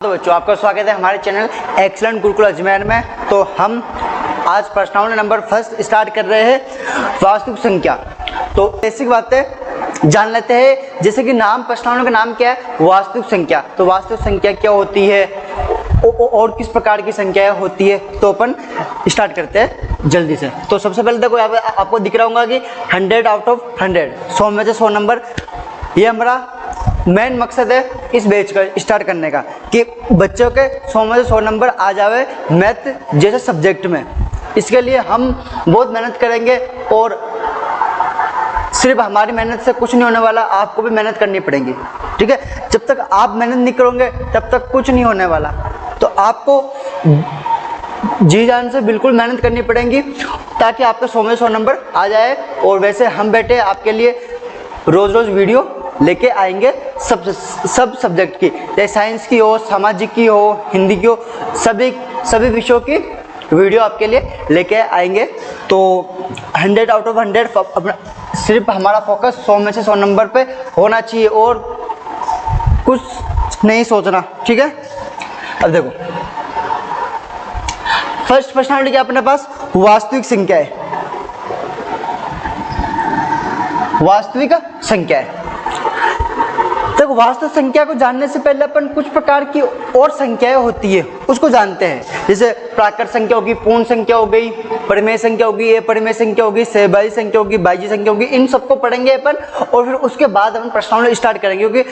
तो बच्चों आपका स्वागत है हमारे चैनल एक्सीलेंट गुरुकुल अजमेर में। तो हम आज प्रश्नावली नंबर फर्स्ट स्टार्ट कर रहे हैं वास्तविक संख्या। तो बेसिक बातें जान लेते हैं, जैसे कि नाम प्रश्नावली का नाम क्या है, वास्तविक संख्या। तो वास्तविक संख्या क्या होती है और किस प्रकार की संख्या होती है, तो अपन स्टार्ट करते हैं जल्दी से। तो सबसे पहले देखो यहाँ पे आपको दिख रहा होगा कि 100 आउट ऑफ 100, 100 में से 100 नंबर। ये हमारा मेन मकसद है इस बैच का स्टार्ट करने का, कि बच्चों के 100 में से 100 नंबर आ जावे मैथ जैसे सब्जेक्ट में। इसके लिए हम बहुत मेहनत करेंगे और सिर्फ हमारी मेहनत से कुछ नहीं होने वाला, आपको भी मेहनत करनी पड़ेगी, ठीक है। जब तक आप मेहनत नहीं करोगे तब तक कुछ नहीं होने वाला। तो आपको जी जान से बिल्कुल मेहनत करनी पड़ेगी ताकि आपके 100 में 100 नंबर आ जाए। और वैसे हम बैठे आपके लिए रोज़ रोज़ वीडियो लेके आएंगे सब सब्जेक्ट की, चाहे साइंस की हो, सामाजिक की हो, हिंदी की हो, सभी विषयों की वीडियो आपके लिए लेके आएंगे। तो 100 आउट ऑफ 100 अपना सिर्फ हमारा फोकस 100 में से 100 नंबर पे होना चाहिए और कुछ नहीं सोचना, ठीक है। अब देखो फर्स्ट प्रश्नावली क्या अपने पास, वास्तविक संख्या है। वास्तविक संख्या है। देखो वास्तविक संख्या को जानने से पहले अपन कुछ प्रकार की और संख्याएं होती है उसको जानते हैं। जैसे प्राकृत संख्या होगी, पूर्ण संख्या हो गई, परिमेय संख्या होगी, अपरिमेय संख्या होगी, सहभागी संख्या होगी, बाह्य संख्या होगी। इन सबको पढ़ेंगे अपन और फिर उसके बाद अपन प्रश्नावली स्टार्ट करेंगे,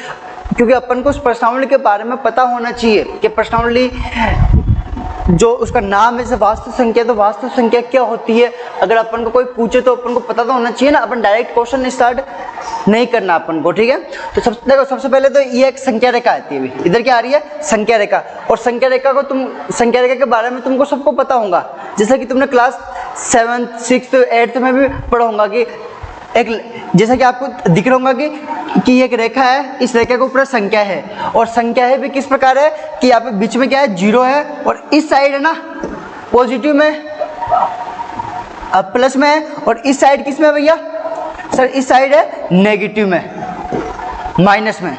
क्योंकि अपन को उस प्रश्नावली के बारे में पता होना चाहिए कि प्रश्नावली जो उसका नाम है जैसे वास्तविक संख्या, तो वास्तविक संख्या क्या होती है। अगर अपन को कोई पूछे तो अपन को पता तो होना चाहिए ना, अपन डायरेक्ट क्वेश्चन स्टार्ट नहीं करना अपन को, ठीक है। तो देखो सबसे पहले तो ये एक संख्या रेखा आती है, इधर क्या आ रही है, संख्या रेखा। और संख्या रेखा को संख्या रेखा के बारे में तुमको सबको पता होगा, जैसे कि तुमने क्लास 7th 6th 8th में भी पढ़ा होगा कि एक, जैसा कि आपको दिख रहा होगा कि एक रेखा है, इस रेखा के ऊपर संख्या है। और संख्या है भी किस प्रकार है कि यहाँ पे बीच में क्या है, 0 है, और इस साइड है ना पॉजिटिव में, अब प्लस में है, और इस साइड किस में भैया सर, इस साइड है नेगेटिव में, माइनस में,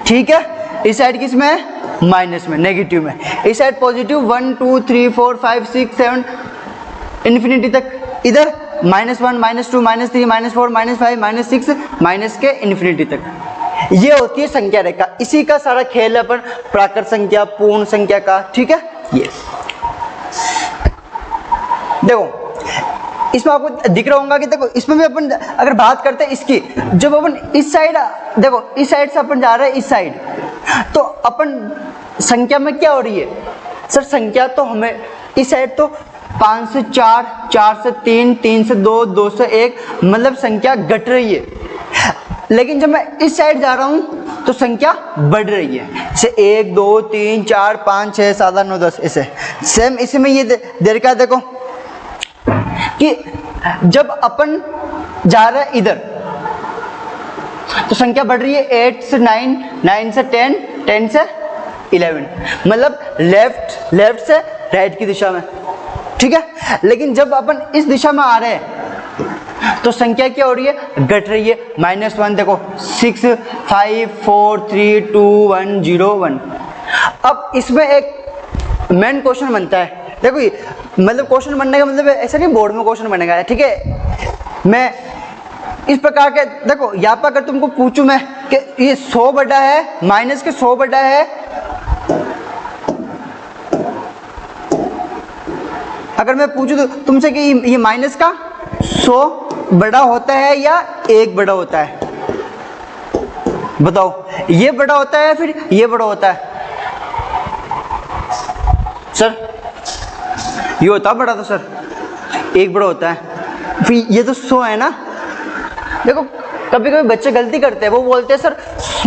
ठीक है। इस साइड किस में है, माइनस में, नेगेटिव में। इस साइड पॉजिटिव 1 2 3 4 5 6 7 इन्फिनिटी तक, इधर -1 -2 -3 -4 -5 -6 माइनस के इन्फिनिटी तक। ये होती है संख्या रेखा। इसी का सारा खेल है अपन प्राकृत संख्या, पूर्ण संख्या का, ठीक है। ये देखो इसमें आपको दिख रहा होगा कि देखो इसमें भी अपन अगर बात करते हैं इसकी, जब अपन इस साइड देखो, इस साइड से अपन जा रहे हैं इस साइड, तो अपन संख्या में क्या हो रही है सर, संख्या तो हमें इस साइड तो 5 से 4, 4 से 3, 3 से 2, 2 से 1, मतलब संख्या घट रही है। लेकिन जब मैं इस साइड जा रहा हूँ तो संख्या बढ़ रही है, जैसे 1 2 3 4 5 6 7 8 9 10 ऐसे। सेम इसी में ये दे रखा है, देखो कि जब अपन जा रहे हैं इधर तो संख्या बढ़ रही है 8 से 9, 9 से 10, 10 से 11, मतलब लेफ्ट से राइट की दिशा में, ठीक है। लेकिन जब अपन इस दिशा में आ रहे हैं तो संख्या क्या हो रही है, घट रही है। -1 देखो 6 5 4 3 2 1 0 1। अब इसमें एक मेन क्वेश्चन बनता है, देखो ये मतलब क्वेश्चन बनने का मतलब ऐसा नहीं बोर्ड में क्वेश्चन बनेगा, ठीक है। मैं इस प्रकार के देखो यहाँ पर अगर तुमको पूछूं मैं कि ये 100 बटा है माइनस के 100 बटा है, अगर मैं पूछूं तो तुमसे कि ये माइनस का 100 बड़ा होता है या 1 बड़ा होता है, बताओ। ये बड़ा होता है फिर ये बड़ा होता है सर, ये होता बड़ा तो सर 1 बड़ा होता है, फिर ये तो 100 है ना। देखो कभी कभी बच्चे गलती करते हैं, वो बोलते हैं सर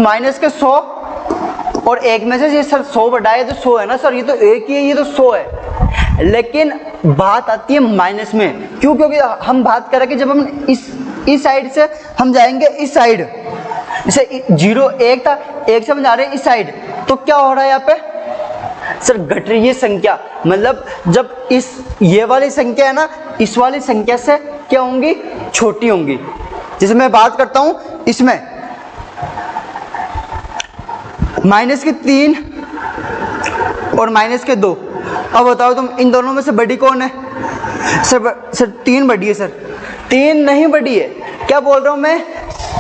माइनस के 100 और 1 में से ये सर 100 बड़ा है तो 100 है ना सर, ये तो 1 ही है, ये तो 100 है। लेकिन बात आती है माइनस में, क्यों, क्योंकि हम बात करें कि जब हम इस साइड से हम जाएंगे इस साइड, जैसे 0 1 था, 1 से हम जा रहे हैं इस साइड, तो क्या हो रहा है यहाँ पे सर, घट रही है संख्या। मतलब जब ये वाली संख्या है ना, इस वाली संख्या से क्या होंगी, छोटी होंगी। जैसे मैं बात करता हूँ इसमें माइनस के 3 और माइनस के 2। अब बताओ तुम इन दोनों में से बड़ी कौन है? सर 3 बड़ी है सर। 3 नहीं बड़ी है। क्या बोल रहा हूँ मैं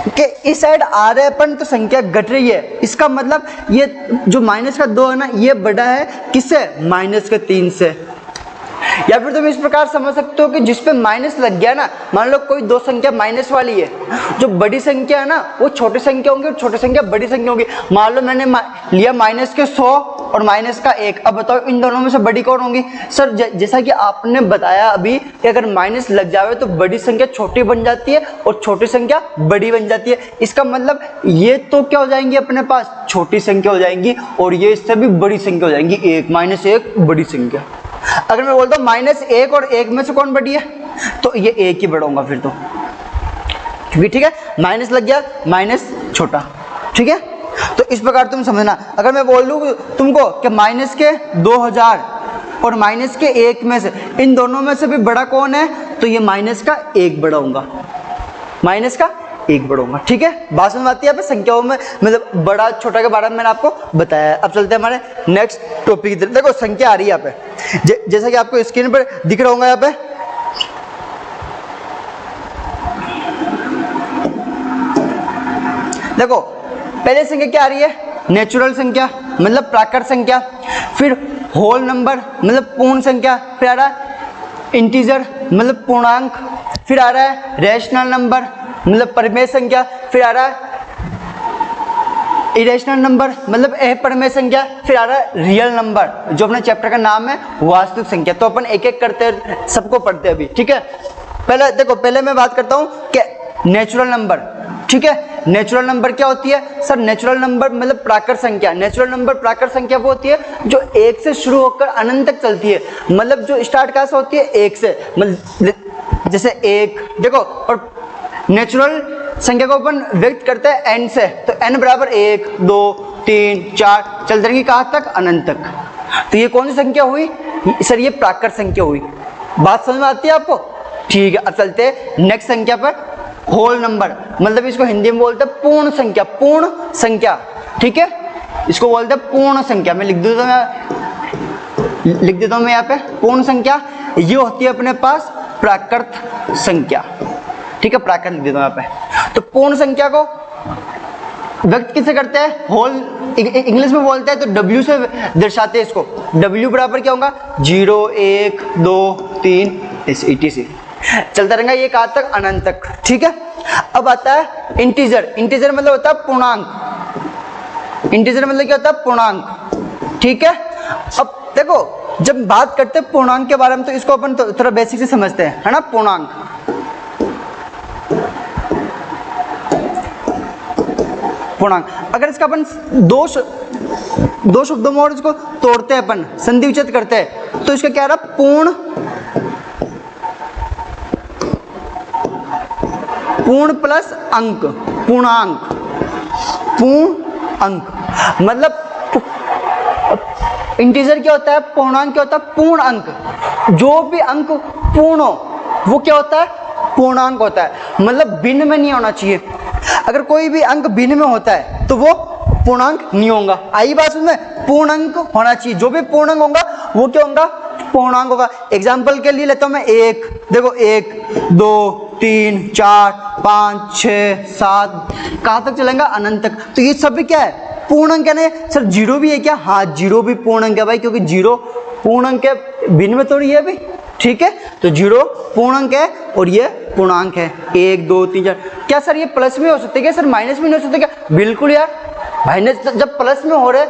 कि इस साइड आ रहे अपन तो संख्या घट रही है, इसका मतलब ये जो माइनस का 2 है ना, ये बड़ा है किससे? माइनस के 3 से। या फिर तुम इस प्रकार समझ सकते हो कि जिस पे माइनस लग गया ना, मान लो कोई दो संख्या माइनस वाली है, जो बड़ी संख्या है ना वो छोटी संख्या होंगी और छोटी संख्या बड़ी संख्या होगी। मान लो मैंने लिया माइनस के 100 और माइनस का 1। अब बताओ इन दोनों में से बड़ी कौन होगी? सर जैसा कि आपने बताया अभी कि अगर माइनस लग जावे तो बड़ी संख्या छोटी बन जाती है और छोटी संख्या बड़ी बन जाती है। इसका मतलब ये तो क्या हो जाएंगी अपने पास? छोटी संख्या हो जाएंगी और ये इससे भी बड़ी संख्या हो जाएंगी, 1 माइनस 1 बड़ी संख्या। अगर मैं बोलता हूँ -1 और 1 में से कौन बड़ी है, तो ये 1 ही बड़ा होगा फिर तो, क्योंकि ठीक है माइनस लग गया, माइनस छोटा, ठीक है। तो इस प्रकार तुम समझना। अगर मैं बोल दूँ तुमको कि माइनस के 2000 और माइनस के 1 में से इन दोनों में से भी बड़ा कौन है, तो ये माइनस का 1 बड़ा होगा, माइनस का 1 बड़ा होगा, ठीक है। बात समझ आती है यहाँ पे संख्याओं में, मतलब बड़ा छोटा के बारे में मैंने आपको बताया। अब चलते हैं हमारे नेक्स्ट टॉपिक की तरफ। देखो संख्या आ रही है यहाँ पे, जैसा कि आपको स्क्रीन पर दिख रहा होगा यहाँ पे। देखो पहले संख्या क्या आ रही है? नेचुरल संख्या मतलब प्राकृत संख्या, फिर होल नंबर मतलब पूर्ण संख्या, फिर आ रहा है इंटीजर मतलब पूर्णांक, फिर आ रहा है रैशनल नंबर मतलब परिमेय संख्या, फिर आ रहा है इरेशनल नंबर मतलब अपरिमेय संख्या, फिर आ रहा है रियल नंबर जो अपने चैप्टर का नाम है वास्तविक संख्या। तो अपन एक एक करते सबको पढ़ते हैं अभी, ठीक है। पहले देखो, पहले मैं बात करता हूँ कि नेचुरल नंबर, ठीक है। नेचुरल नंबर क्या होती है? सर नेचुरल नंबर मतलब प्राकृत संख्या। नेचुरल नंबर प्राकृत संख्या वो होती है जो 1 से शुरू होकर अनंत तक चलती है, मतलब जो स्टार्ट कहाँ से होती है? 1 से, मतलब जैसे 1 देखो। और नेचुरल संख्या को अपन व्यक्त करते हैं n से, तो n बराबर 1 2 3 4 चलते रहेंगे कहाँ तक? अनंत तक। तो ये कौन सी संख्या हुई? सर ये प्राकृत संख्या हुई। बात समझ में आती है आपको? ठीक है। अब चलते हैं नेक्स्ट संख्या पर, होल नंबर मतलब इसको हिंदी में बोलते हैं पूर्ण संख्या। पूर्ण संख्या, ठीक है, इसको बोलते हैं पूर्ण संख्या। मैं लिख देता हूँ मैं यहाँ पे पूर्ण संख्या। ये होती है अपने पास प्राकृत संख्या, ठीक है, प्राकृत लिख देता हूँ यहाँ पे। तो पूर्ण संख्या को व्यक्त किससे करते हैं? होल, इंग्लिश में बोलते हैं तो W से दर्शाते हैं इसको। W बराबर क्या होगा? 0 1 2 3 etc चलता रहेगा ये कहाँ तक? अनंत तक, ठीक है। अब आता है इंटीजर। इंटीजर मतलब होता है पूर्णांक। इंटीजर मतलब क्या होता है? पूर्णांक, ठीक है। अब देखो जब बात करते हैं पूर्णांक के बारे में तो इसको अपन थोड़ा बेसिक से समझते हैं, है ना। पूर्णांक, पूर्णांक अगर इसका अपन दो शब्दों में और इसको तोड़ते हैं, अपन संधि विच्छेद करते हैं, तो इसका क्या रहा? पूर्ण प्लस अंक, पूर्णांक। पूर्ण अंक मतलब इंटीजर क्या होता है? पूर्णांक क्या होता है? पूर्ण अंक। जो भी अंक पूर्ण हो वो क्या होता है? पूर्णांक होता है। मतलब भिन्न में नहीं होना चाहिए। अगर कोई भी अंक भिन्न में होता है तो वो पूर्णांक नहीं होगा। आई बात में? पूर्णांक होना चाहिए। जो भी पूर्णांक होगा वो क्या होगा? पूर्णांक होगा। एग्जाम्पल के लिए लेता हूं मैं 1, देखो 1 2 3 4 5 6 7 कहाँ तक चलेगा? अनंत तक। तो ये सब भी क्या है? पूर्णांक है ना। सर जीरो भी है क्या? हाँ जीरो भी पूर्णांक है भाई, क्योंकि जीरो पूर्णांक है, भिन्न में थोड़ी है भाई, ठीक है। तो जीरो पूर्णांक है और ये पूर्णांक है। 1 2 3 4। क्या सर ये प्लस में हो सकते क्या? सर माइनस में नहीं हो सकते क्या? बिल्कुल यार, माइनस जब प्लस में हो रहे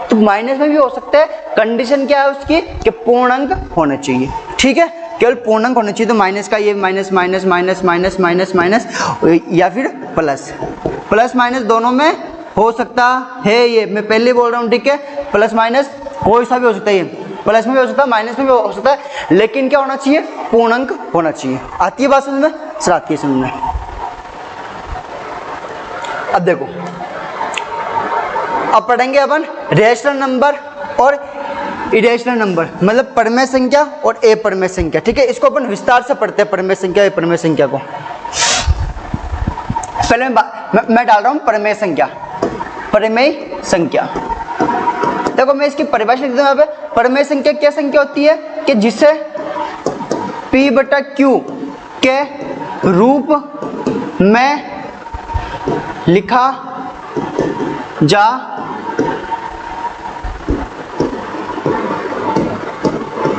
तो माइनस में भी हो सकता है। कंडीशन क्या है उसकी? कि पूर्णांक होना चाहिए, ठीक है। केवल पूर्णांक होना चाहिए। तो माइनस का ये minus minus minus minus minus minus या फिर प्लस, प्लस माइनस दोनों में हो सकता है। ये मैं पहले बोल रहा हूँ, ठीक है। प्लस माइनस कोई सा भी हो सकता है, ये प्लस में भी हो सकता है, माइनस में भी हो सकता है, लेकिन क्या होना चाहिए? पूर्णांक होना चाहिए। आती है बात समझ में? सर आती है समझ में। अब देखो, अब पढ़ेंगे अपन रैशनल नंबर और इरेशनल नंबर, मतलब परिमेय संख्या और अपरिमेय संख्या, ठीक है। इसको अपन विस्तार से पढ़ते हैं, परिमेय संख्या अपरिमेय संख्या को। पहले मैं डाल रहा हूं परिमेय संख्या। परिमेय संख्या। देखो मैं इसकी परिभाषा लिखता हूं यहाँ पे। परिमेय संख्या क्या संख्या होती है कि जिसे P बटा Q के रूप में लिखा जा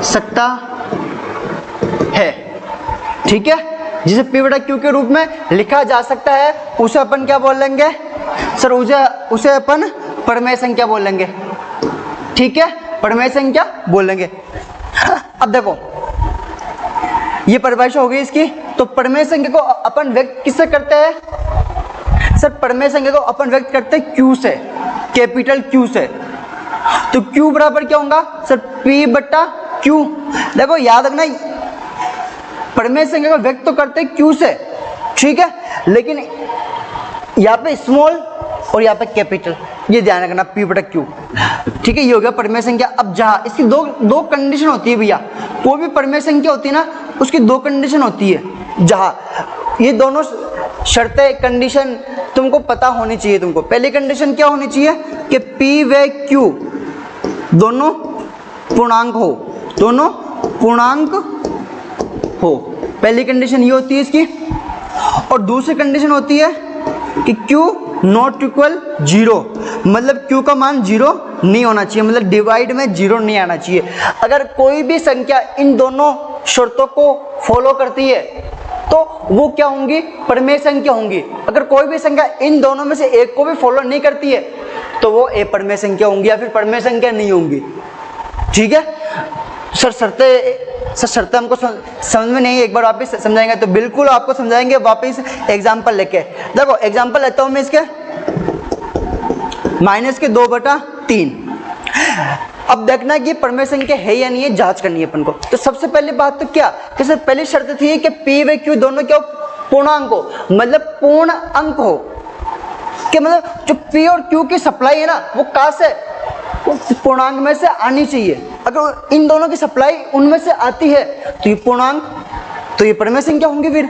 सकता है। ठीक है, जिसे P बटा Q के रूप में लिखा जा सकता है उसे अपन क्या बोल लेंगे सर? उसे अपन परिमेय संख्या बोल लेंगे। ठीक है, परिमेय संख्या बोल लेंगे। अब देखो ये परिभाषा हो गई इसकी। तो परिमेय संख्या को अपन व्यक्त किससे करते हैं सर? परिमेय संख्या को अपन व्यक्त करते हैं Q से, कैपिटल Q से। तो Q बराबर क्या होगा सर? P बटा Q। देखो याद रखना परिमेय संख्या को व्यक्त तो करते हैं Q से, ठीक है, लेकिन यहाँ पे स्मॉल और यहाँ पे कैपिटल, ये ध्यान रखना, P बटा Q। ठीक है, ये हो गया परिमेय संख्या। अब जहाँ इसकी दो कंडीशन होती है भैया, कोई भी परिमेय संख्या होती है ना उसकी दो कंडीशन होती है। जहाँ ये दोनों शर्तें कंडीशन तुमको पता होनी चाहिए। तुमको पहली कंडीशन क्या होनी चाहिए कि P व Q दोनों पूर्णांक हो, दोनों पूर्णांक हो। पहली कंडीशन ये होती है इसकी। और दूसरी कंडीशन होती है कि Q नॉट इक्वल 0, मतलब Q का मान 0 नहीं होना चाहिए, मतलब डिवाइड में 0 नहीं आना चाहिए। अगर कोई भी संख्या इन दोनों शर्तों को फॉलो करती है तो वो क्या होंगी? परिमेय संख्या होंगी। अगर कोई भी संख्या इन दोनों में से एक को भी फॉलो नहीं करती है तो वो अपरिमेय संख्या होंगी या फिर परिमेय संख्या नहीं होंगी। ठीक है सर, शर्तें हमको समझ में नहीं है, एक बार वापस समझाएंगे तो बिल्कुल आपको समझाएंगे वापस एग्जांपल लेके। देखो एग्जांपल लेता हूं मैं इसके, -2/3। अब देखना कि परिमेय संख्या है या नहीं है, जांच करनी है अपन को। तो सबसे पहली बात तो क्या कि सर पहली शर्त थी कि P व Q दोनों क्या पूर्णांक हो, मतलब पूर्ण अंक हो। कि मतलब जो P और Q की सप्लाई है ना वो कहाँ से? पूर्णांक में से आनी चाहिए। अगर इन दोनों की सप्लाई उनमें से आती है तो ये पूर्णांक, तो ये परिमेय संख्या होंगी। फिर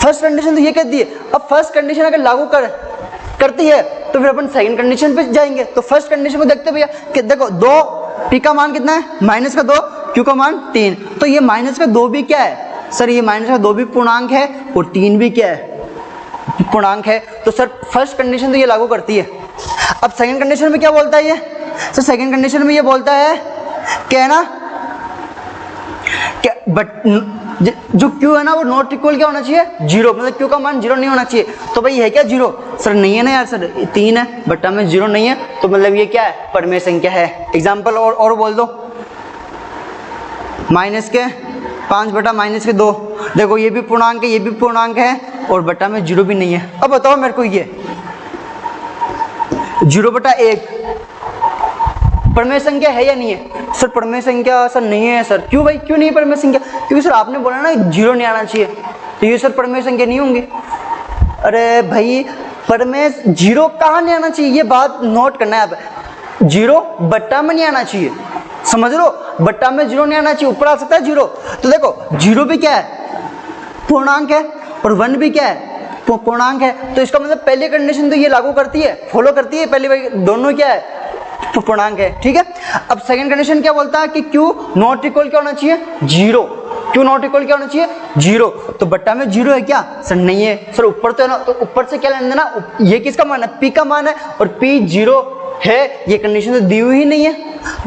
फर्स्ट कंडीशन तो ये कहती है। अब फर्स्ट कंडीशन अगर लागू करती है तो फिर अपन सेकंड कंडीशन पे जाएंगे। तो फर्स्ट कंडीशन को देखते भैया कि देखो 2 P का मान कितना है? -2, Q का मान 3। तो ये -2 भी क्या है सर? ये -2 भी पूर्णांक है और 3 भी क्या है? पूर्णांक है। तो सर फर्स्ट कंडीशन तो ये लागू करती है। अब सेकंड कंडीशन में क्या बोलता है ये सर? सेकंड कंडीशन में ये बोलता है क्या ना, क्या बट जो Q है ना वो नॉट इक्वल क्या होना चाहिए? 0, मतलब Q का मान 0 नहीं होना चाहिए। तो भाई है क्या 0? सर नहीं है ना यार, सर 3 है बट्टा में 0 नहीं है, तो मतलब ये क्या है? परिमेय संख्या है। एग्जाम्पल और बोल दो, -5/-2। देखो ये भी पूर्णांक है, ये भी पूर्णांक है और बट्टा में 0 भी नहीं है। अब बताओ मेरे को ये 0/1 परिमेय संख्या है या नहीं है? सर परिमेय संख्या सर नहीं है सर। क्यों भाई, क्यों नहीं है परिमेय संख्या? क्योंकि सर आपने बोला ना 0 नहीं आना चाहिए, तो ये सर परिमेय संख्या नहीं होंगी। अरे भाई परिमेय 0 कहाँ नहीं आना चाहिए, ये बात नोट करना है आप। 0 बट्टा में नहीं आना चाहिए, समझ लो, बट्टा में 0 नहीं आना चाहिए, ऊपर आ सकता है 0। तो देखो 0 भी क्या है? पूर्णांक है, और 1 भी क्या है? पूर्णांक है। तो इसका मतलब पहली कंडीशन तो ये लागू करती है, फॉलो करती है, पहली भाई दोनों क्या है? पूर्णांक है। ठीक है, अब सेकंड कंडीशन क्या बोलता है कि Q नॉट इक्वल क्या होना चाहिए? 0। Q नॉट इक्वल क्या होना चाहिए? 0। तो बट्टा में 0 है क्या? सर नहीं है। सर ऊपर तो है ना, तो ऊपर से क्या लेना देना? ये किसका मान है? P का मान है, और P 0 है, ये कंडीशन तो दी हुई ही नहीं है,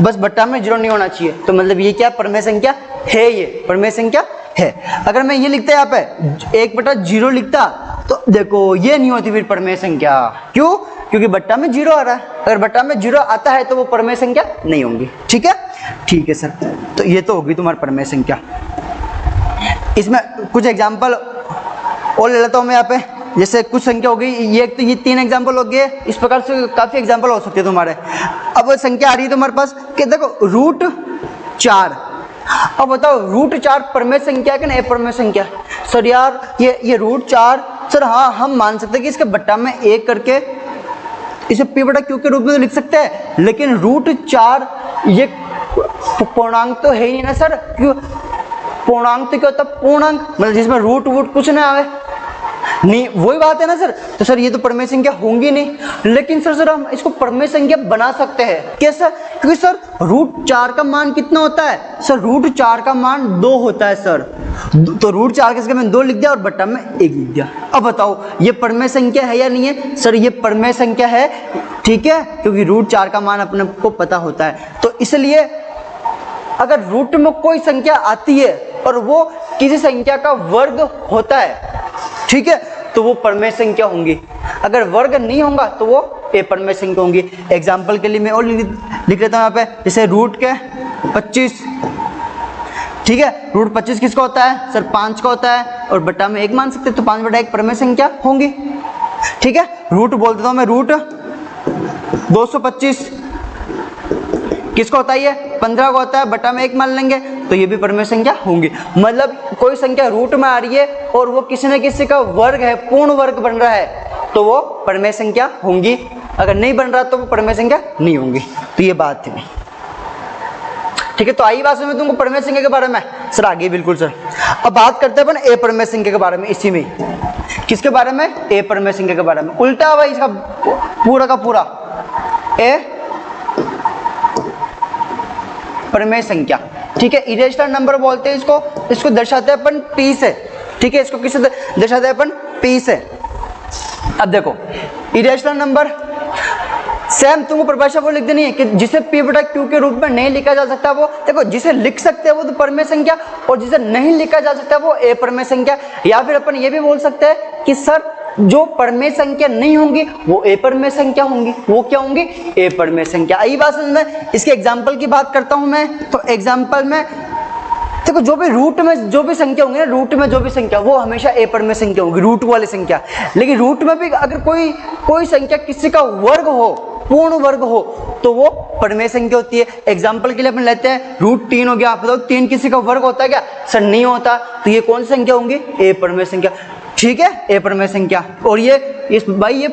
बस बट्टा में 0 नहीं होना चाहिए। तो मतलब ये क्या परिमेय संख्या है? ये परिमेय संख्या है। अगर मैं ये लिखता यहाँ पे 1/0 लिखता तो देखो ये नहीं होती फिर परिमेय संख्या। क्यों? क्योंकि बट्टा में 0 आ रहा है। अगर बट्टा में 0 आता है तो वो परिमेय संख्या नहीं होंगी। ठीक है, ठीक है सर। तो ये तो होगी तुम्हारी परिमेय संख्या। इसमें कुछ एग्जाम्पल और ले लेता हूँ मैं यहाँ पे। जैसे कुछ संख्या हो गई, ये तो ये 3 एग्जाम्पल हो गए, इस प्रकार से काफ़ी एग्जाम्पल हो सकते हैं तुम्हारे। अब संख्या आ रही है तुम्हारे पास कि देखो √4। अब बताओ √4 परिमेय संख्या है कि नहीं परिमेय संख्या? सर यार ये √4 सर हाँ हम मान सकते हैं कि इसके बट्टा में 1 करके इसे P/Q के रूप में तो लिख सकते हैं, लेकिन √4 ये पूर्णांक तो है ही ना सर। क्यों? पूर्णांक तो क्या होता है? पूर्णांक मतलब जिसमें रूट कुछ ना आवे। नहीं, वही बात है ना सर। तो सर ये तो परमेय संख्या होंगी नहीं, लेकिन सर हम इसको परमेय संख्या बना सकते हैं। कैसे? क्योंकि सर √4 का मान कितना होता है सर? √4 का मान 2 होता है सर। तो √4 के जगह मैंने 2 लिख दिया और बट्टा में 1 लिख दिया। अब बताओ ये परमेय संख्या है या नहीं है? सर ये परमेय संख्या है, ठीक है, क्योंकि √4 का मान अपने को पता होता है। तो इसलिए अगर रूट में कोई संख्या आती है और वो किसी संख्या का वर्ग होता है, ठीक है, तो वो परमेय संख्या होंगी। अगर वर्ग नहीं होगा तो वो अपरमेय संख्या होंगी। एग्जाम्पल के लिए मैं और लिख लेता हूँ यहाँ पे, जैसे रूट के 25, ठीक है, √25 किसका होता है सर? 5 का होता है, और बट्टा में 1 मान सकते हैं, तो 5/1 परमेय संख्या होंगी। ठीक है, रूट बोल देता हूँ मैं, रूट 225 किसका होता है? ये 15 का होता है, बटा में 1 मान लेंगे, तो ये भी परमेय संख्या होंगी। मतलब कोई संख्या रूट में आ रही है और वो किसी न किसी का वर्ग है, पूर्ण वर्ग बन रहा है, तो वो परमेय संख्या होंगी। अगर नहीं बन रहा तो वो परमेय संख्या नहीं होंगी। तो ये बात थी। ठीक है, तो आई बात समझ तुमको परमेय संख्या के बारे में सर? आगे बिल्कुल सर। अब बात करते हैं अपन अपरमेय संख्या के बारे में, इसी में किसके बारे में? अपरमेय संख्या के बारे में। उल्टा हुआ इसका पूरा का पूरा परमेय संख्या। ठीक है, इरेशनल नंबर बोलते हैं इसको। इसको दर्शाते हैं अपन p से। ठीक है, इसको किससे दर्शाते हैं अपन? p से। अब देखो इरेशनल नंबर सेम तुमको परिभाषा वो लिख देनी है कि जिसे p/q के रूप में नहीं लिखा जा सकता वो, देखो जिसे लिख सकते हैं वो तो परमेय संख्या, और जिसे नहीं लिखा जा सकता वो अपरमेय संख्या। या फिर अपन ये भी बोल सकते हैं कि सर जो परमेय संख्या नहीं होंगी वो अपरमेय संख्या होंगी। वो क्या होंगी? अपरमेय संख्या। आई बात समझ में? इसके एग्जाम्पल की बात करता हूं मैं। तो एग्जाम्पल में देखो जो भी रूट में जो भी संख्या होंगी ना, रूट में जो भी संख्या वो हमेशा अपरमेय संख्या होगी, रूट वाली संख्या। लेकिन रूट में भी अगर कोई संख्या किसी का वर्ग हो, पूर्ण वर्ग हो, तो वो परमेय संख्या होती है। एग्जाम्पल के लिए अपन लेते हैं √3 हो गया। आप बताओ 3 किसी का वर्ग होता है क्या? सर नहीं होता। तो ये कौन सी संख्या होंगी? अपरमेय संख्या। ठीक है, अपरमेय संख्या। और ये भाई ये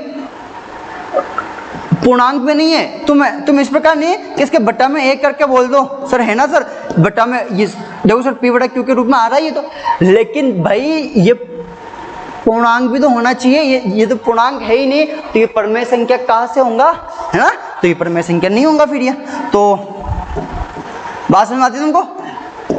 पूर्णांक में नहीं है, तुम इस प्रकार नहीं है कि इसके बट्टा में 1 करके बोल दो सर, है ना सर? बट्टा में ये देखो सर p/q के रूप में आ रहा है ये तो, लेकिन भाई ये पूर्णांक भी तो होना चाहिए। ये तो पूर्णांक है ही नहीं, तो ये परमेय संख्या कहाँ से होगा? है ना? तो ये परमेय संख्या नहीं होगा फिर ये। तो बात समझ में आती है तुमको?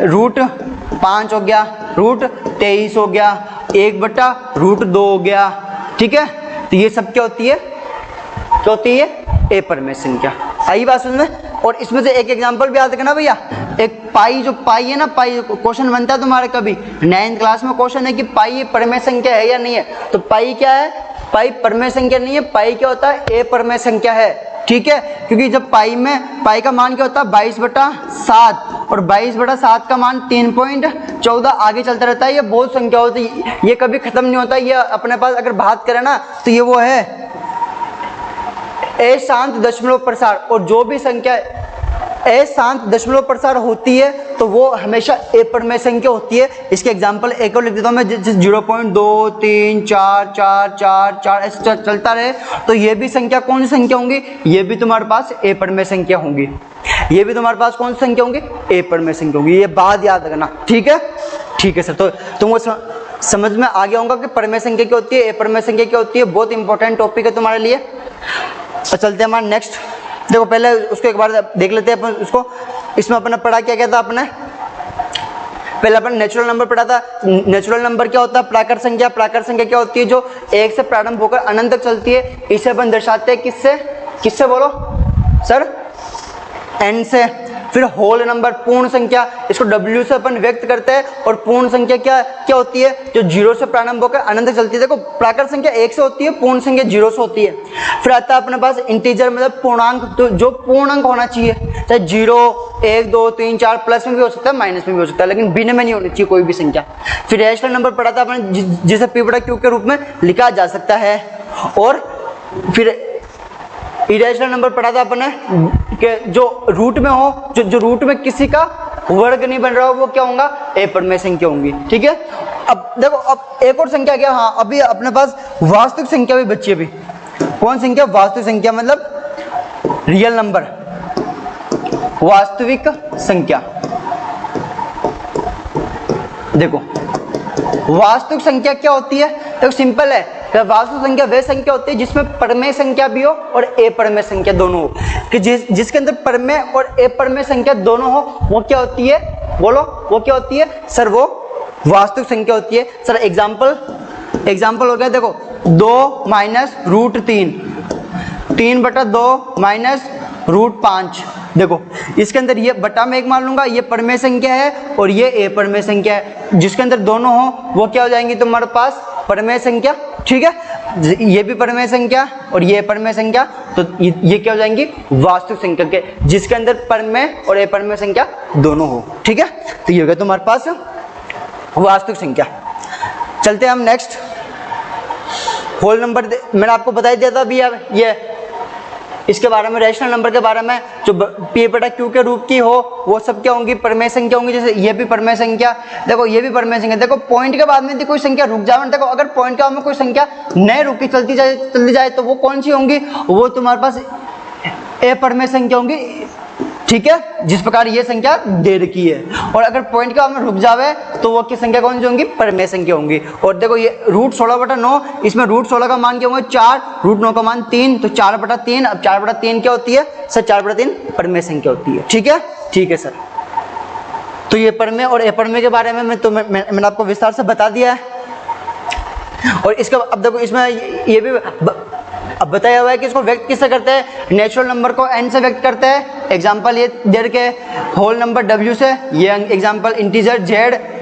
√5 हो गया, √23 हो गया, 1/√2 हो गया। ठीक है, तो ये सब क्या होती है? क्या होती है? अपरमेय संख्या। आई बात समझ में? और इसमें से एक एग्जांपल भी याद रखना भैया, एक पाई, जो पाई है ना, पाई क्वेश्चन बनता है तुम्हारे कभी 9th क्लास में क्वेश्चन है कि पाई परमेय संख्या है या नहीं है। तो पाई क्या है? पाई परमेय संख्या नहीं है। पाई क्या होता है? अपरमेय संख्या है। ठीक है, क्योंकि जब पाई का मान क्या होता है? 22/7, और 22/7 का मान 3.14 आगे चलता रहता है। ये बहुत संख्या होती है, ये कभी खत्म नहीं होता। ये अपने पास अगर बात करें ना तो ये वो है अशांत दशमलव प्रसार। और जो भी संख्या अशांत दशमलव प्रसार होती है तो वो हमेशा अपरमेय संख्या होती है। इसके एग्जांपल एक और लिख देता हूँ मैं, 0.2 3 4 4 4 4 ऐसे चलता रहे, तो ये भी संख्या कौन सी संख्या होंगी? ये भी तुम्हारे पास अपरमेय संख्या होंगी। ये भी तुम्हारे पास कौन सी संख्या होंगी? अपरमेय संख्या होंगी। ये बात याद रखना। ठीक है, ठीक है सर। तो तुमको समझ में आ गया होगा कि परमेय संख्या क्या होती है, अपरमेय संख्या क्या होती है। बहुत इंपॉर्टेंट टॉपिक है तुम्हारे लिए। तो चलते हैं हमारे नेक्स्ट। देखो पहले उसको एक बार देख लेते हैं अपन उसको। इसमें अपने पढ़ा क्या था आपने? पहले अपन नेचुरल नंबर पढ़ा था। नेचुरल नंबर क्या होता है? प्राकृत संख्या। प्राकृत संख्या क्या होती है? जो 1 से प्रारंभ होकर अनंत तक चलती है। इसे अपन दर्शाते हैं किससे बोलो सर? n से। फिर होल नंबर, पूर्ण संख्या, इसको w से अपन व्यक्त करते हैं। और पूर्ण संख्या क्या होती है? जो 0 से प्रारंभ होकर अनंत तक चलती है। देखो प्राकृत संख्या 1 से होती है, पूर्ण संख्या 0 से होती है। फिर आता है अपने पास इंटीजर, मतलब पूर्णांक। तो जो पूर्णांक होना चाहिए, चाहे 0 1 2 3 4, प्लस में भी हो सकता है, माइनस में भी हो सकता है, लेकिन भिन्न में नहीं होनी चाहिए कोई भी संख्या। फिर रैशनल नंबर पढ़ा था अपने, जिसे p/q के रूप में लिखा जा सकता है। और फिर इरेशनल नंबर पढ़ा था अपने कि जो रूट में हो, जो रूट में किसी का वर्ग नहीं बन रहा हो, वो क्या होगा? अपरमेय संख्या होंगी। ठीक है, अब देखो अब एक और संख्या क्या? हाँ, अभी अपने पास वास्तविक संख्या भी बची है। अभी कौन संख्या? वास्तविक संख्या, मतलब रियल नंबर, वास्तविक संख्या। देखो वास्तविक संख्या क्या होती है? देखो सिंपल है, वास्तविक संख्या वह संख्या होती है जिसमें परमेय संख्या भी हो और अपरमेय संख्या दोनों हो। कि जिसके अंदर परमेय और अपरमेय संख्या दोनों हो वो क्या होती है, बोलो वो क्या होती है सर? वो वास्तविक संख्या होती है। सर एग्जाम्पल हो गया, देखो 2 माइनस रूट 3/2 माइनस रूट 5। देखो इसके अंदर ये बटा में एक मान लूंगा, ये परमेय संख्या है और ये अपरमेय संख्या है। जिसके अंदर दोनों हो वो क्या हो जाएंगी तुम्हारे पास? परमेय संख्या। ठीक है, ये भी परमेय संख्या और ये परमेय संख्या, तो ये क्या हो जाएंगी? वास्तविक संख्या के जिसके अंदर परमेय और अपरमेय संख्या दोनों हो। ठीक है, तो ये हो गया तुम्हारे पास वास्तविक संख्या। चलते हैं हम नेक्स्ट होल नंबर। मैंने आपको बता ही दिया था अभी ये इसके बारे में, रैशनल नंबर के बारे में, जो P/Q के रूप की हो वो सब क्या होंगी? परमेय संख्या होंगी। जैसे ये भी परमेय संख्या, देखो ये भी परमेय संख्या। देखो पॉइंट के बाद में यदि कोई संख्या रुक जाए, देखो अगर पॉइंट के बाद में कोई संख्या नहीं रुकी चलती जाए तो वो कौन सी होंगी? वो तुम्हारे पास अपरमेय संख्या होंगी। ठीक है, जिस प्रकार ये संख्या दे रखी है। और अगर पॉइंट के बाद में रुक जावे तो वो की संख्या कौन सी होंगी? परमेय संख्या होंगी। और देखो ये रूट 16/9, इसमें रूट 16 का मान क्या होगा? 4, रूट 9 का मान 3, तो 4/3। अब 4/3 क्या होती है सर? 4/3 परमेय संख्या होती है। ठीक है, ठीक है सर। तो ये परमेय और अपरमेय के बारे में मैंने आपको विस्तार से बता दिया है। और इसका अब देखो इसमें ये भी अब बताया हुआ है कि इसको व्यक्त किससे करते हैं? नेचुरल नंबर को n से व्यक्त करते हैं। एग्जाम्पल ये दे रखे होल नंबर w से, ये एग्जाम्पल इंटीजर z,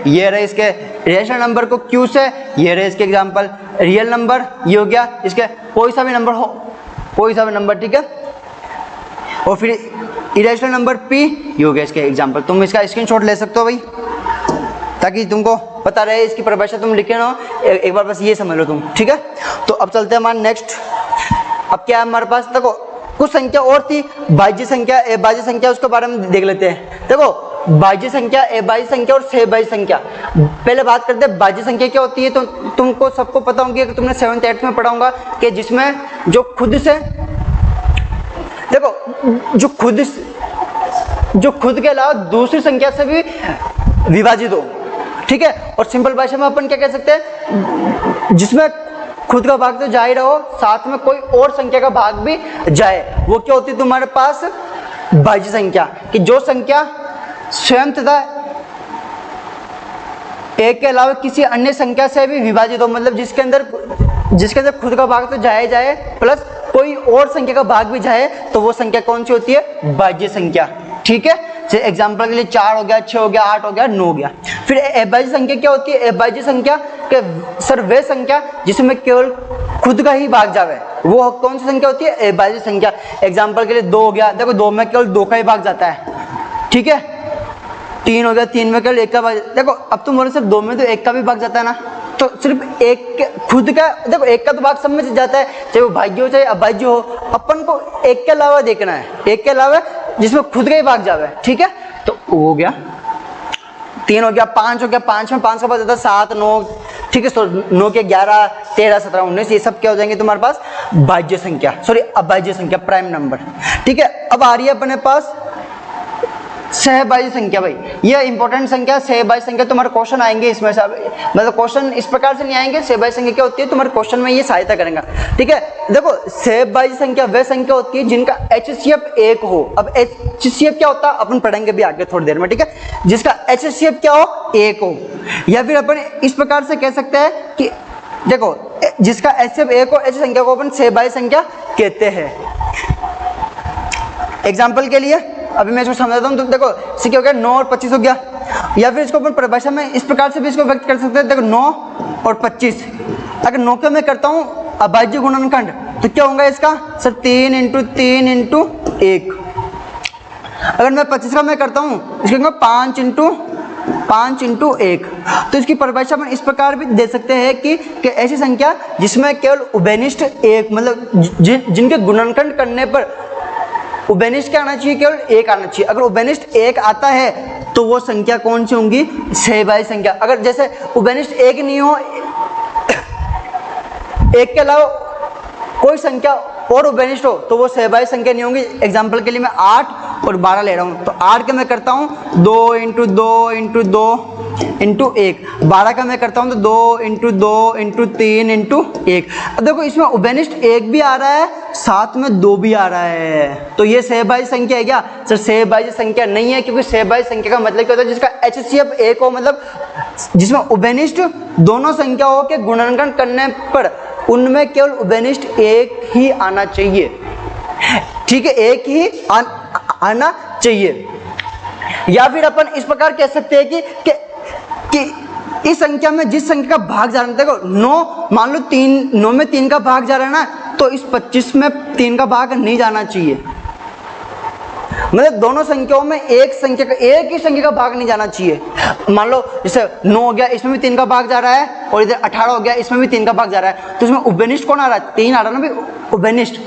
ये रहे इसके रेशनल नंबर को q से, ये रहे इसके एग्जाम्पल रियल नंबर, ये हो गया इसके कोई सा भी नंबर हो, कोई सा भी नंबर। ठीक है, और फिर इरेशनल नंबर p, ये हो गया इसके एग्जाम्पल। तुम इसका स्क्रीनशॉट ले सकते हो भाई, ताकि तुमको पता रहे इसकी परिभाषा तुम लिखे ना, एक बार बस ये समझ लो तुम। ठीक है, तो अब चलते हैं हमारे नेक्स्ट। अब क्या है हमारे पास? देखो कुछ संख्या और थी, भाज्य संख्या, अभाज्य संख्या, उसके बारे में देख लेते हैं। देखो भाज्य संख्या, अभाज्य संख्या और सहभाज्य संख्या। पहले बात करते हैं भाज्य संख्या क्या होती है। तो तुमको सबको पता होंगे कि तुमने 7th 8th में पढ़ा होगा कि जिसमें जो खुद से, देखो जो खुद के अलावा दूसरी संख्या से भी विभाजित हो। ठीक है, और सिंपल भाषा में अपन क्या कह सकते हैं? जिसमें खुद का भाग तो जा ही रहो, साथ में कोई और संख्या का भाग भी जाए, वो क्या होती है तुम्हारे पास? भाज्य संख्या। कि जो संख्या स्वयं तथा एक के अलावा किसी अन्य संख्या से भी विभाजित हो, मतलब जिसके अंदर खुद का भाग तो जाए प्लस कोई और संख्या का भाग भी जाए, तो वो संख्या कौन सी होती है? भाज्य संख्या। ठीक है, जैसे एग्जाम्पल के लिए 4 हो गया, 6 हो गया, 8 हो गया, 9 हो गया। फिर अभाज्य संख्या क्या होती है? अभाज्य संख्या के सर वे संख्या जिसमें केवल खुद का ही भाग जावे, वो कौन सी संख्या होती है? अभाज्य संख्या। एग्जाम्पल के लिए 2 हो गया, देखो 2 में केवल 2 का ही भाग जाता है। ठीक है, 3 हो गया, 3 में केवल 1 का भाग। देखो अब तुम बोले सिर्फ 2 में तो 1 का भी भाग जाता है ना, तो सिर्फ एक खुद का, देखो 1 का तो भाग सब में जाता है, चाहे वो भाज्य हो चाहे अभाज्य हो। अपन को 1 के अलावा देखना है, 1 के अलावा जिसमें खुद का ही भाग जावे। ठीक है, तो हो गया 3 हो गया, 5 हो गया, 5 में 5 का भाग जाता है 7, 9। ठीक है, तो 9 के 11, 13, 17, 19, ये सब क्या हो जाएंगे तुम्हारे पास? भाज्य संख्या, सॉरी अभाज्य संख्या, प्राइम नंबर। ठीक है, अब आ रही है अपने पास सहभाज्य संख्या। भाई ये इंपॉर्टेंट संख्या, सहभाज्य संख्या। तुम्हारे क्वेश्चन आएंगे इसमें से, मतलब क्वेश्चन इस प्रकार से नहीं आएंगे। सहभाज्य संख्या क्या होती है तुम्हारे क्वेश्चन में, ये सहायता करेगा। ठीक है, देखो सहभाज्य संख्या वह संख्या होती है जिनका HCF 1 हो। अब HCF क्या होता है अपन पढ़ेंगे भी आगे थोड़ी देर में। ठीक है, जिसका HCF क्या हो? 1 हो। या फिर अपन इस प्रकार से कह सकते हैं कि देखो जिसका HCF 1 हो, ऐसी संख्या को अपन सहभाज्य संख्या कहते हैं। एग्जाम्पल के लिए अभी मैं इसको समझाता हूँ। तो देखो इससे क्या हो गया? 9 और 25 हो गया। या फिर इसको अपन परिभाषा में इस प्रकार से भी इसको व्यक्त कर सकते हैं। देखो 9 और 25, अगर 9 का मैं करता हूँ अभाज्य गुणनखंड, तो क्या होगा इसका? सर 3 × 3 × 1। अगर मैं 25 का मैं करता हूँ, इसके 5 × 1। तो इसकी परिभाषा में इस प्रकार भी दे सकते हैं कि ऐसी संख्या जिसमें केवल उभयनिष्ठ 1, मतलब जिनके गुणनखंड करने पर उभयनिष्ठ क्या आना चाहिए? केवल 1 आना चाहिए। अगर उभयनिष्ठ 1 आता है तो वो संख्या कौन सी होंगी? सहभाज्य संख्या। अगर जैसे उभयनिष्ठ 1 नहीं हो, 1 के अलावा कोई संख्या और उभयनिष्ठ हो, तो वो सहभाज्य संख्या नहीं होंगी। एग्जाम्पल के लिए मैं 8 और 12 ले रहा हूँ, तो 8 के मैं करता हूँ 2 × 2 × 2 इंटू 1, 12 का मैं करता हूँ तो 2 इंटू 2 इंटू 3 इंटू 1। अब देखो इसमें उभयनिष्ठ 1 भी आ रहा है, साथ में 2 भी आ रहा है, तो ये सहभाज्य संख्या है क्या सर? सहभाज्य संख्या नहीं है, क्योंकि सहभाज्य संख्या का मतलब क्या होता है? जिसका HCF 1 हो, मतलब जिसमें उभयनिष्ठ दोनों संख्याओं के गुणनखंड करने पर उनमें केवल उभयनिष्ठ 1 ही आना चाहिए। ठीक है, 1 ही आना चाहिए। या फिर अपन इस प्रकार कह सकते हैं कि इस संख्या में जिस संख्या का भाग जा रहा है, देखो 9 मान लो 9 में 3 का भाग जा रहा है ना, तो इस 25 में 3 का भाग नहीं जाना चाहिए। मतलब दोनों संख्याओं में एक ही संख्या का भाग नहीं जाना चाहिए। मान लो जैसे 9 हो गया, इसमें भी 3 का भाग जा रहा है, और इधर 18 हो गया, इसमें भी 3 का भाग जा रहा है, तो इसमें उभयनिष्ठ कौन आ रहा है? 3 आ रहा है ना भाई, उभयनिष्ठ।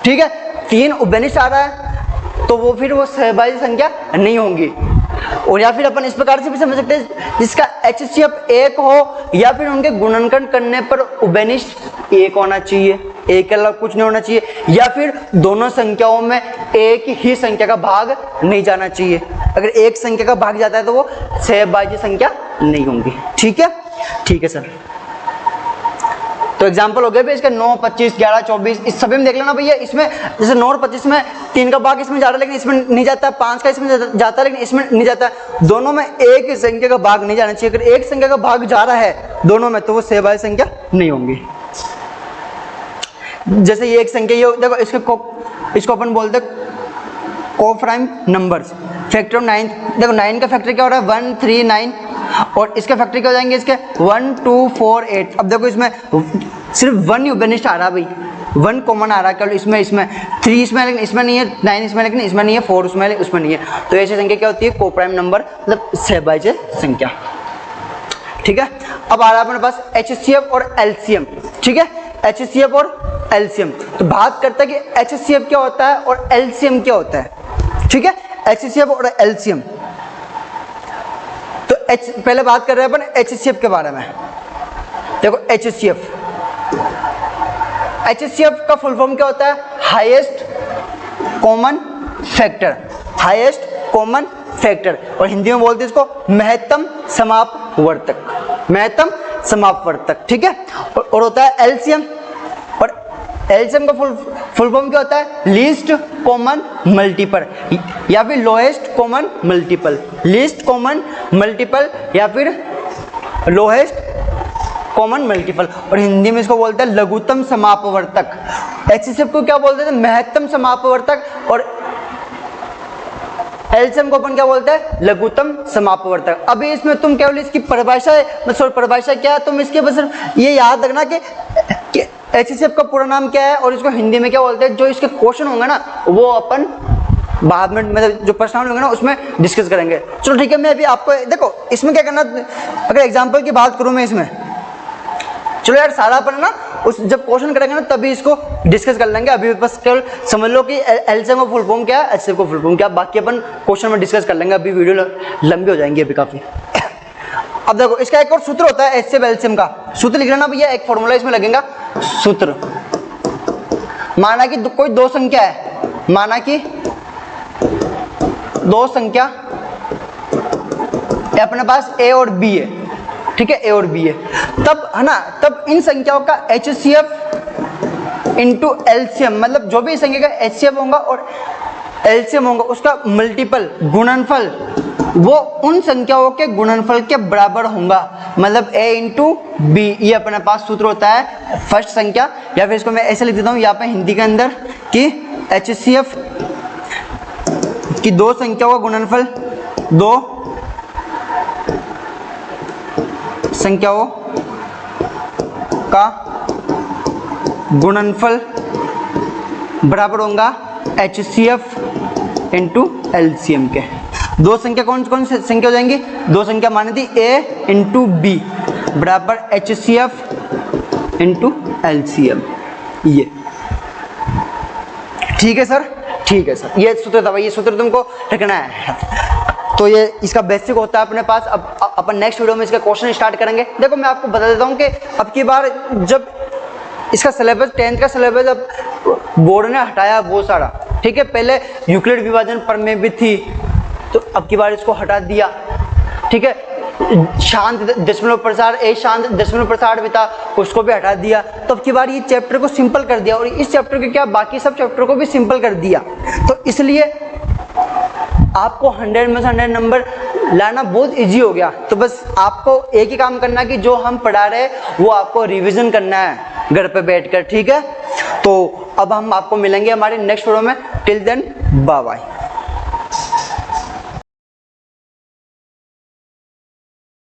ठीक है, 3 उभयनिष्ठ आ रहा है, तो वो फिर वो सहभाज्य संख्या नहीं होंगी। और या फिर अपन इस प्रकार से भी समझ सकते हैं, जिसका HCF 1 हो या फिर उनके गुणनखंड करने पर उभयनिष्ठ 1 होना चाहिए, 1 के अलावा कुछ नहीं होना चाहिए, या फिर दोनों संख्याओं में एक ही संख्या का भाग नहीं जाना चाहिए। अगर एक संख्या का भाग जाता है तो वो सहभाज्य संख्या नहीं होंगी। ठीक है, ठीक है सर। तो एग्जाम्पल हो गया भाई इसका 9, 25, 11, 24, इस सभी में देख लेना भैया। इसमें जैसे 9 और 25 में 3 का भाग इसमें जा रहा है लेकिन इसमें नहीं जाता, 5 का इसमें जाता है लेकिन इसमें नहीं जाता, दोनों में एक ही संख्या का भाग नहीं जाना चाहिए। अगर एक संख्या का भाग जा रहा है दोनों में तो वो सहभाज्य संख्या नहीं होंगी। जैसे ये एक संख्या, ये देखो इसको अपन बोलते कोप्राइम नंबर्स, फैक्टर ऑफ 9। देखो 9 का फैक्टर क्या हो रहा है? 1, 3, 9, और इसके फैक्टर क्या हो जाएंगे? इसके 1, 2, 4, 8। अब देखो इसमें सिर्फ 1 ही उभयनिष्ठ आ रहा है भाई, 1 कॉमन आ रहा है, केवल इसमें 3 इसमें लेकिन इसमें नहीं है, 9 इसमें लेकिन इसमें नहीं है, 4 उसमें नहीं है, तो ऐसी संख्या क्या होती है? कोप्राइम नंबर, मतलब सहभाज्य संख्या। ठीक है, अब आ रहा है अपने पास HCF और LCM। ठीक है, HCF और LCM, तो बात करते हैं कि HCF क्या होता है और LCM क्या होता है। ठीक है, HCF और LCM, तो पहले बात कर रहे हैं अपन HCF के बारे में। देखो HCF का फुल फॉर्म क्या होता है? Highest common factor, highest common factor, और हिंदी में बोलते हैं इसको महत्तम समापवर्तक, महत्तम समापवर्तक। ठीक है, और होता है LCM, और LCM का फुल फॉर्म क्या होता है? लीस्ट कॉमन मल्टीपल या फिर lowest common multiple, least common multiple या फिर लोएस्ट कॉमन मल्टीपल, और हिंदी में इसको बोलते हैं लघुत्तम समापवर्तक। HCF को क्या बोलते हैं? महत्तम समापवर्तक, और LCM को अपन क्या बोलते हैं? लघुत्तम समापवर्तक। अभी इसमें तुम केवल इसकी परिभाषा क्या है, तुम इसके बस ये याद रखना कि HCF का पूरा नाम क्या है और इसको हिंदी में क्या बोलते हैं। जो इसके क्वेश्चन होंगे ना वो अपन बाद में, मतलब जो प्रश्न होंगे ना उसमें डिस्कस करेंगे। चलो ठीक है, मैं अभी आपको देखो इसमें क्या करना, अगर एग्जाम्पल की बात करूं मैं इसमें, चलो यार सारा अपन ना उस जब क्वेश्चन करेंगे ना तभी इसको डिस्कस कर लेंगे। अभी बस केवल समझ लो कि LCM का फुल फॉर्म क्या है, HCF का फुल फॉर्म क्या, बाकी अपन क्वेश्चन में डिस्कस कर लेंगे। अभी वीडियो लंबी हो जाएंगी अभी काफी। अब देखो इसका एक और सूत्र होता है HCF LCM का, सूत्र लिख लेना भैया, एक फॉर्मूला इसमें लगेगा सूत्र। माना कि कोई दो संख्या है, माना कि दो संख्या अपने पास A और B है। ठीक है, A और B है, तब है ना, तब इन संख्याओं का HCF इंटू LCM, मतलब जो भी संख्या का HCF होगा और LCM होगा उसका मल्टीपल गुणनफल वो उन संख्याओं के गुणनफल के बराबर होगा। मतलब A इंटू B, ये अपने पास सूत्र होता है फर्स्ट संख्या, या फिर इसको मैं ऐसे लिख देता हूँ यहाँ पे हिंदी के अंदर कि HCF की दो संख्याओं का गुणनफल, दो संख्याओं का गुणनफल बराबर होगा HCF इंटू LCM के। दो संख्या कौन कौन सी संख्या हो जाएंगी? दो संख्या मानी थी A इंटू B बराबर HCF इंटू LCM। ये ठीक है सर, ठीक है सर, ये सूत्र था भाई, ये सूत्र तुमको रखना है। तो ये इसका बेसिक होता है अपने पास। अब अपन नेक्स्ट वीडियो में इसका क्वेश्चन स्टार्ट करेंगे। देखो मैं आपको बता देता हूँ कि अब की बार जब इसका सिलेबस 10th का सिलेबस अब बोर्ड ने हटाया बहुत सारा। ठीक है, पहले यूक्लिड विभाजन पर में भी थी तो अब की बार इसको हटा दिया। ठीक है, शांत दशमलव प्रसार, ए शांत दशमलव प्रसार भी था, उसको भी हटा दिया। तो अब की बार ये चैप्टर को सिंपल कर दिया और इस चैप्टर के क्या बाकी सब चैप्टर को भी सिंपल कर दिया। तो इसलिए आपको 100 में से 100 नंबर लाना बहुत इजी हो गया। तो बस आपको एक ही काम करना है कि जो हम पढ़ा रहे हैं वो आपको रिवीजन करना है घर पे बैठकर, ठीक है। तो अब हम आपको मिलेंगे हमारे नेक्स्ट वीडियो में। Till then bye bye.